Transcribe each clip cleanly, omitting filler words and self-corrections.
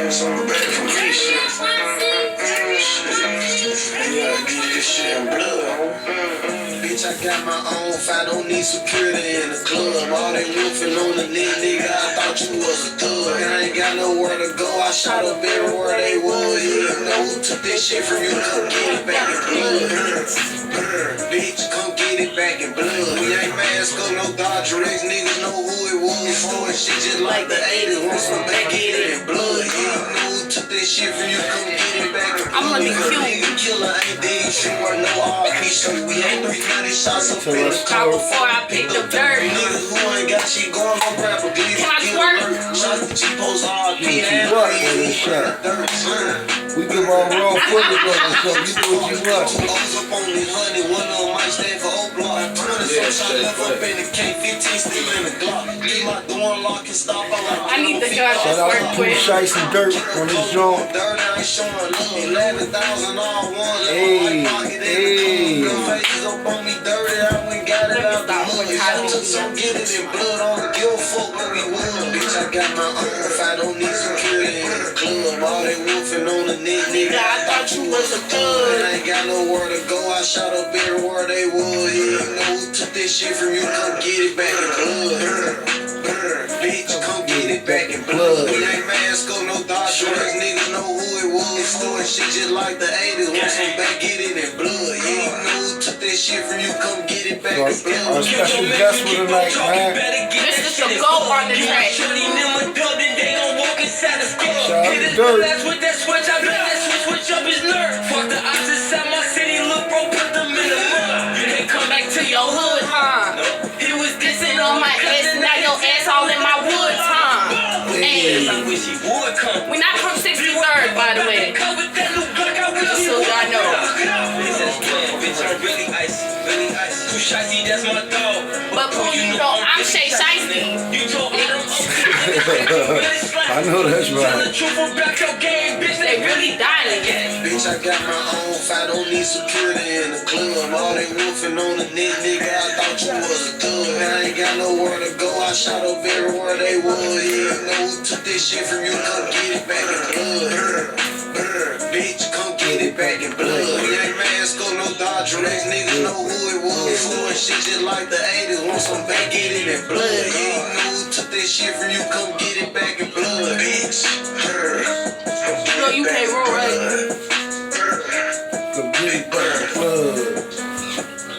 Some back from me shit. Yeah, get this shit in blood. Bitch, I got my own fight, don't need security in the club. All they wolfing on the net, nigga, I thought you was a thug. I ain't got nowhere to go, I shot up everywhere they was. You know who took this shit from you, come get it back in blood. Bitch, come get it back in blood. We ain't mask up, no Dodger X, niggas know who it was. Doing shit just like the 80s, want some back, get it in blood. You know who took this shit from you, come get it back in blood. I'm gonna be cute. Nigga killer ain't dead, shit worth no RP, so we ain't 300 shots up in the Call before I pick the dirt. Niggas who ain't got shit going on rap, but these Can I twerk? shots to G-Post RP and we give our raw footage on this, so you do what you want. Two O's up on this honey, one of them might stand for O-Block. 20 some shot left up in the K-15, still in the Glock. Leave my door unlocked and stop. I need the gun to Shout out work to with. Shice and Dirt on this joint. Dirt, I ain't showing love. 11,000 all one. Hey, hey. Faces up on me dirty, I went got it out the mud. I took some, get it in blood, I don't give a fuck what we would. Bitch, I got my own fight, don't need security in the club. All they wolfing on the net, nigga, I thought you was a thug. I ain't got nowhere to go, I shot up everywhere they was. Yeah, you know who took this shit from you, come get it back in blood. Bitch, come get it back in blood. We ain't mask up, no Dodger X, niggas know who it was. Doing shit just like the 80s, want some back, get it in blood. Yeah, you know who took this shit from you, come get it back in blood. Our special guest for the night, man. This is the GOAT on the track. Shout out to Dirt. With that switch, I bet that switch up his nerve. Fuck the ops inside my city, look bro, put them in the mud. You can't come back to your hood, huh? He was dissing on my ass, now your ass all in my woods, huh? Hey, I wish he would come. we not from 63rd, by the way. Just so y'all know. Bitch, I'm really icy, really icy. Too shitey, that's my dog. But Pooh, you know I'm Shay Shiesty. You told me I know that's right. They really dying. Bitch, I got my own fight, don't need security in the club. All they wolfing on the net, nigga, I thought you was a thug. I ain't got nowhere to go, I shot up everywhere they was. Yeah, you know who took this shit from you, come get it back in blood. Bitch, come get it back in blood. We ain't mask up, no Dodger X, niggas know who it was. Doing shit just like the 80s, want some back, get it in blood. Yeah, you know who took this shit from you, come get it back in blood. Bitch, You know you can't roll right. Come get it back in blood.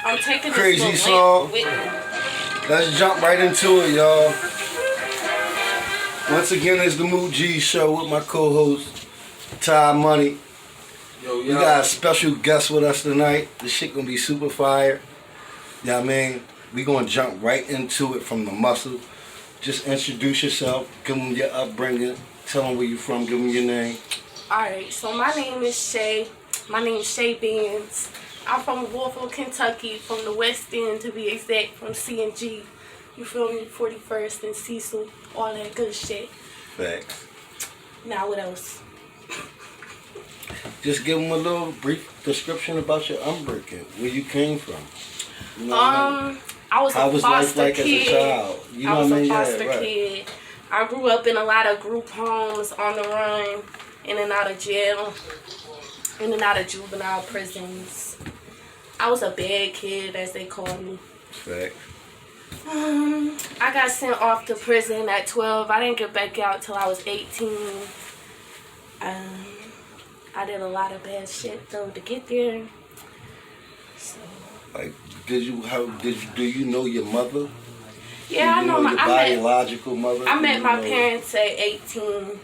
I'm taking Crazy this song. with me. Let's jump right into it, y'all. Once again, it's the Moot G Show with my co-host, Ty Money. We got a special guest with us tonight. This shit gonna be super fire. You know what I mean? We gonna jump right into it from the muscle. Just introduce yourself, give them your upbringing, tell them where you from, give them your name. Alright, so my name is Shay. My name is Shay Benz. I'm from Louisville, Kentucky, from the West End to be exact, from C&G. You feel me? 41st and Cecil, all that good shit. Facts. Now what else? Just give them a little brief description about your upbringing, where you came from. You know what I mean? I was How a was life foster like kid. as a child? You know I was what I a mean? foster Yeah, right. kid. I grew up in a lot of group homes, on the run, in and out of jail, in and out of juvenile prisons. I was a bad kid, as they call me. Facts. I got sent off to prison at 12. I didn't get back out till I was 18. I did a lot of bad shit though to get there. So, Like, do you know your mother? yeah, I know your my biological mother. I met my know- parents at 18.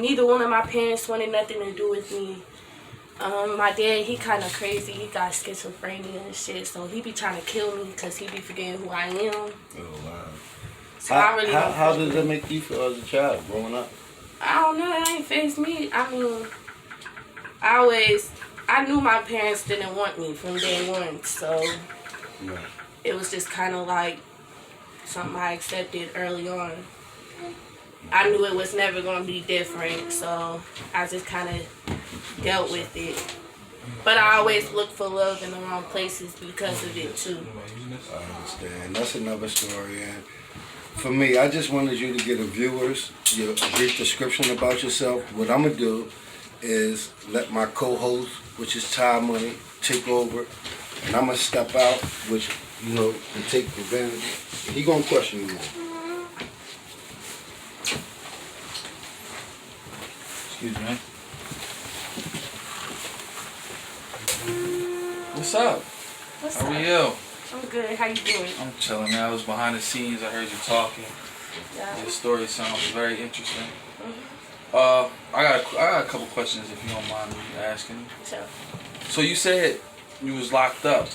Neither one of my parents wanted nothing to do with me. My dad, he kind of crazy. He got schizophrenia and shit, so he be trying to kill me because he be forgetting who I am. Oh wow. So I really don't how fuck did with that make you feel as a child growing up? I don't know. It ain't fazed me. I mean, I knew my parents didn't want me from day one, so Right. it was just kind of like something I accepted early on. I knew it was never going to be different, so I just kind of dealt with it. But I always look for love in the wrong places because of it too. I understand. That's another story. And for me, I just wanted you to get a viewer's your brief description about yourself. What I'm gonna do is let my co-host, which is Ty Money, take over, and I'm gonna step out, which and take advantage. He gonna question you more. Excuse me. What's up? What's How up? are you? I'm good. How you doing? I'm chilling, man. I was behind the scenes. I heard you talking. Yeah. Your story sounds very interesting. Mm-hmm. I got a couple questions if you don't mind me asking. Sure. So you said you was locked up.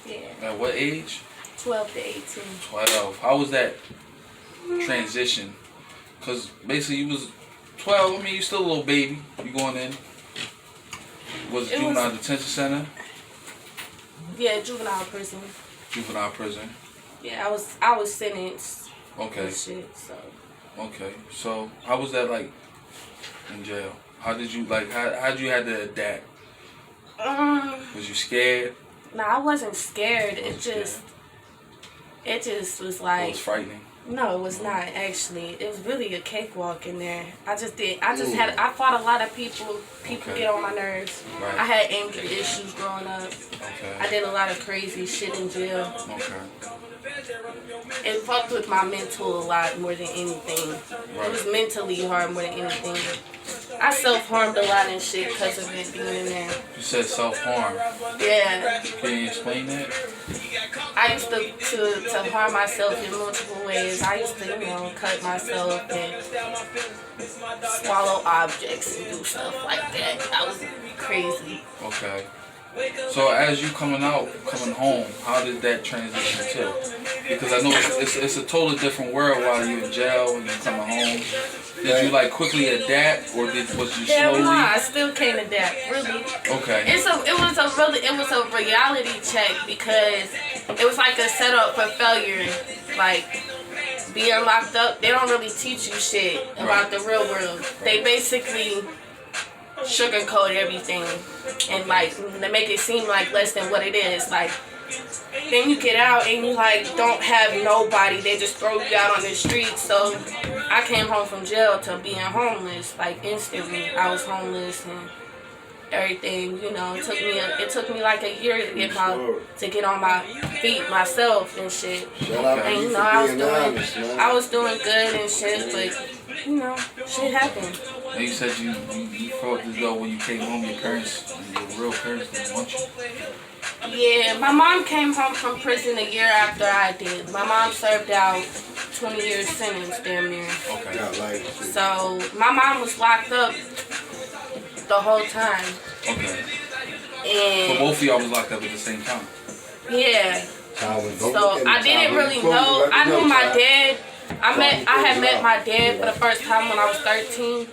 Yeah. At what age? 12 to 18. 12. How was that transition? Cause basically you was 12. I mean, you still a little baby. You going in? Was it juvenile detention center? Yeah, juvenile prison. Juvenile prison. Yeah, I was sentenced. Okay. And shit, so. Okay. So how was that like in jail? How did you like? How'd you had to adapt? Was you scared? No, I wasn't scared. You wasn't It just was It like. was frightening. No, it was not actually. It was really a cakewalk in there. I fought a lot of people. People Okay. get on my nerves. Right. I had anger issues growing up. Okay. I did a lot of crazy shit in jail. Okay. It fucked with my mental a lot more than anything. Right. It was mentally hard more than anything. I self-harmed a lot and shit because of it being in there. You said self-harm. Yeah. Can you explain that? I used to harm myself in multiple ways. I used to, cut myself and swallow objects and do stuff like that. I was crazy. Okay. So as you coming home, how did that transition to? Because I know it's a totally different world while you're in jail and you're coming home. Did you like quickly adapt, or was you slowly? No, I still can't adapt. Really. Okay. It was a reality check because it was like a setup for failure. Like being locked up, they don't really teach you shit about the real world. They basically sugarcoat everything and like they make it seem like less than what it is. Like then you get out and you like don't have nobody. They just throw you out on the street. So I came home from jail to being homeless like instantly. I was homeless and everything. It took me like a year to get on my feet myself and shit. Shout out to And you for being honest, man. I was doing good and shit, but shit happened. And you said you felt as though when you came home, your real parents didn't want you. Yeah, my mom came home from prison a year after I did. My mom served out 20 years sentence damn near. Okay. So my mom was locked up the whole time. Okay. And So both of y'all was locked up at the same time. Yeah. So I didn't really Close know. it, let I me knew know, my Ty. dad. I had met my dad for the first time when I was 13.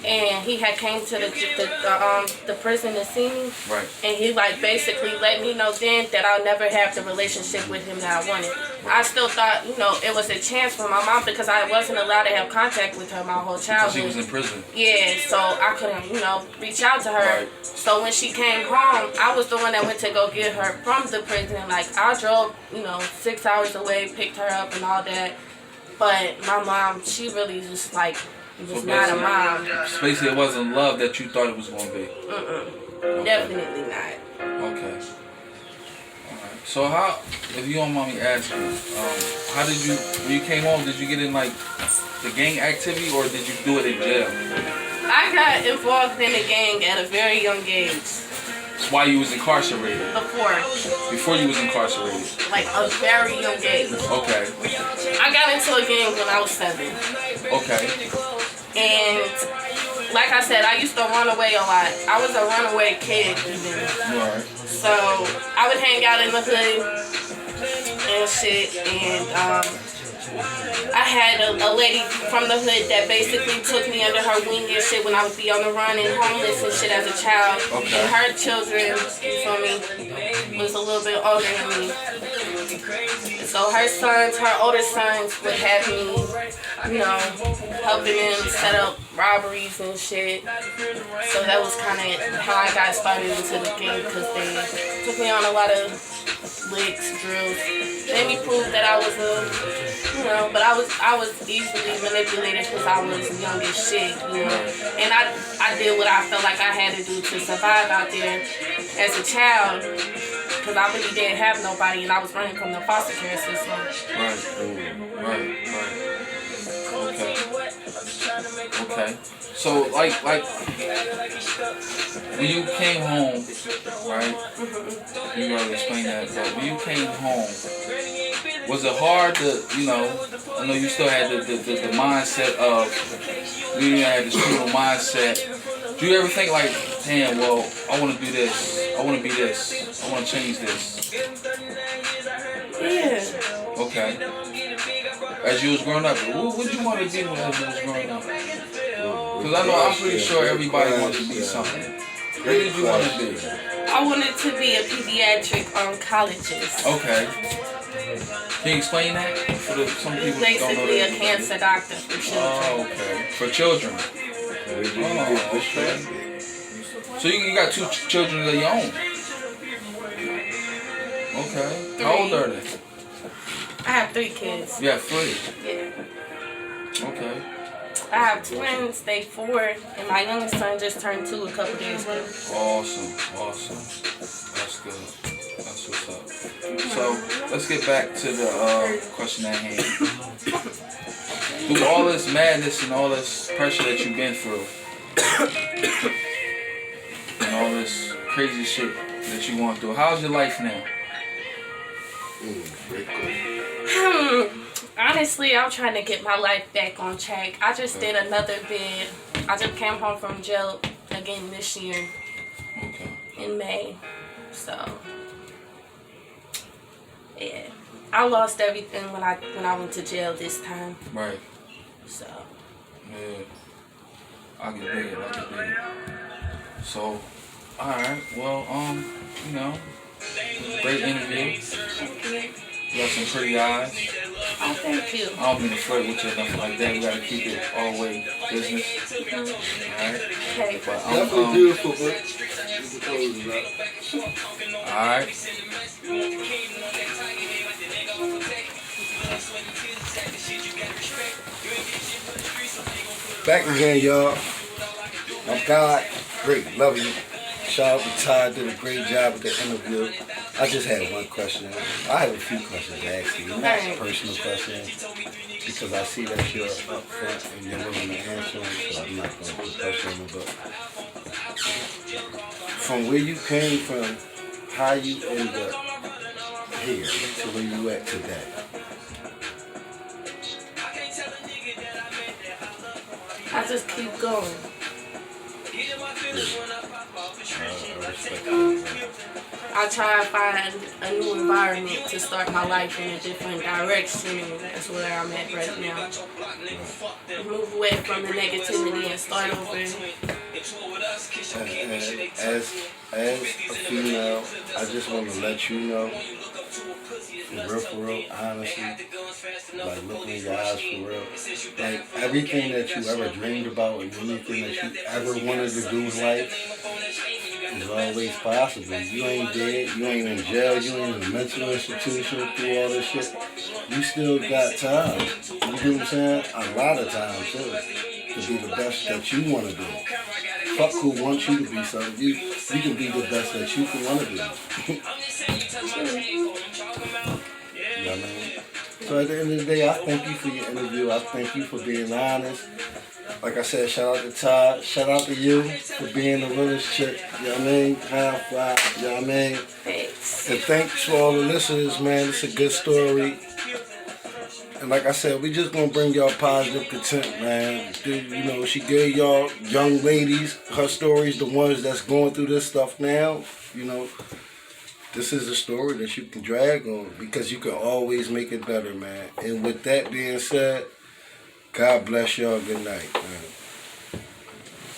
And he had came to the prison to see me. Right. And he like basically let me know then that I'll never have the relationship with him that I wanted. I still thought, it was a chance for my mom because I wasn't allowed to have contact with her my whole childhood. She was in prison. Yeah, so I couldn't, reach out to her. Right. So when she came home, I was the one that went to go get her from the prison. Like I drove, 6 hours away, picked her up and all that. But my mom, she really just like was not a mom. Basically, it wasn't love that you thought it was going to be. Okay. Definitely not. Okay. Alright. So how, if you don't mind me asking, how did you, when you came home, did you get in like the gang activity or did you do it in jail? I got involved in a gang at a very young age. While you was incarcerated? Before you was incarcerated? Like a very young age. Okay. I got into a gang when I was 7. Okay. And like I said, I used to run away a lot. I was a runaway kid even. Right. So I would hang out in the hood and shit. And I had a lady from the hood that basically took me under her wing and shit when I would be on the run and homeless and shit as a child. Okay. And her children, you feel me, was a little bit older than me. So her sons, her older sons would have me, you know, helping them set up robberies and shit. So that was kind of how I got started into the game, because they took me on a lot of licks, drills, made me prove that I was but I was easily manipulated because I was young as shit, you know. And I did what I felt like I had to do to survive out there as a child, because I really didn't have nobody, and I was running from the foster care system. Right. Okay. So like when you came home, right? You already explained that, but when you came home, was it hard to, you know, I know you still had the mindset of, you had the student mindset. Do you ever think like, damn, well, I want to do this, I want to be this, I want to change this? Yeah. Okay. As you was growing up, what did you want to do as you was growing up? Because I'm pretty sure everybody wanted to be something. What did you want to be? I wanted to be a pediatric oncologist. Okay. Can you explain that? For some people Basically don't know a cancer doctor for children. Oh, okay. For children. Oh, okay. So you got 2 children of your own. Okay. 3. How old are they? I have 3 kids. You have 3. Yeah. Okay. I have twins, they 4, and my youngest son just turned 2 a couple days ago. Awesome. That's good. That's what's up. So let's get back to the question at hand. Through all this madness and all this pressure that you've been through, and all this crazy shit that you went through, how's your life now? Honestly, I'm trying to get my life back on track. I just did another bid. I just came home from jail again this year. Okay. In May. So yeah. I lost everything when I went to jail this time. Right. So yeah. I can dig it. So, alright, well, you know, great interview. You got some pretty eyes. oh, thank you. I don't mean to flirt with you or nothing like that. We gotta keep it all the way business. Alright? Okay. But Definitely beautiful, bro. Alright. Back again, y'all. I'm God. Great. Love you. Shout out to Todd. Did a great job with the interview. I just had one question. I have a few questions to ask you. Not personal questions, because I see that you're up front and you're willing to answer them, so I'm not going to put pressure on you. But from where you came from, how you ended up here to where you at today? I just keep going. I try to find a new environment to start my life in a different direction, and that's where I'm at right now. Move away from the negativity and start over. As a female, I just want to let you know, for real, honestly, like looking in your eyes for real, like everything that you ever dreamed about and anything that you ever wanted to do in life is always possible. You ain't dead, you ain't in jail, you ain't in a mental institution through all this shit. You still got time. You know what I'm saying? A lot of time too, to be the best that you want to be. Fuck who wants you to be something. You can be the best that you can want to be. You know what I mean? So at the end of the day, I thank you for your interview. I thank you for being honest. Like I said, shout out to Todd. Shout out to you for being the realest chick. You know what I mean? High five. You know what I mean? Thanks. And thanks for all the listeners, man. It's a good story. And like I said, we just gonna bring y'all positive content, man. You know, she gave y'all young ladies her stories, the ones that's going through this stuff now. You know, this is a story that you can drag on because you can always make it better, man. And with that being said, God bless y'all. Good night, man.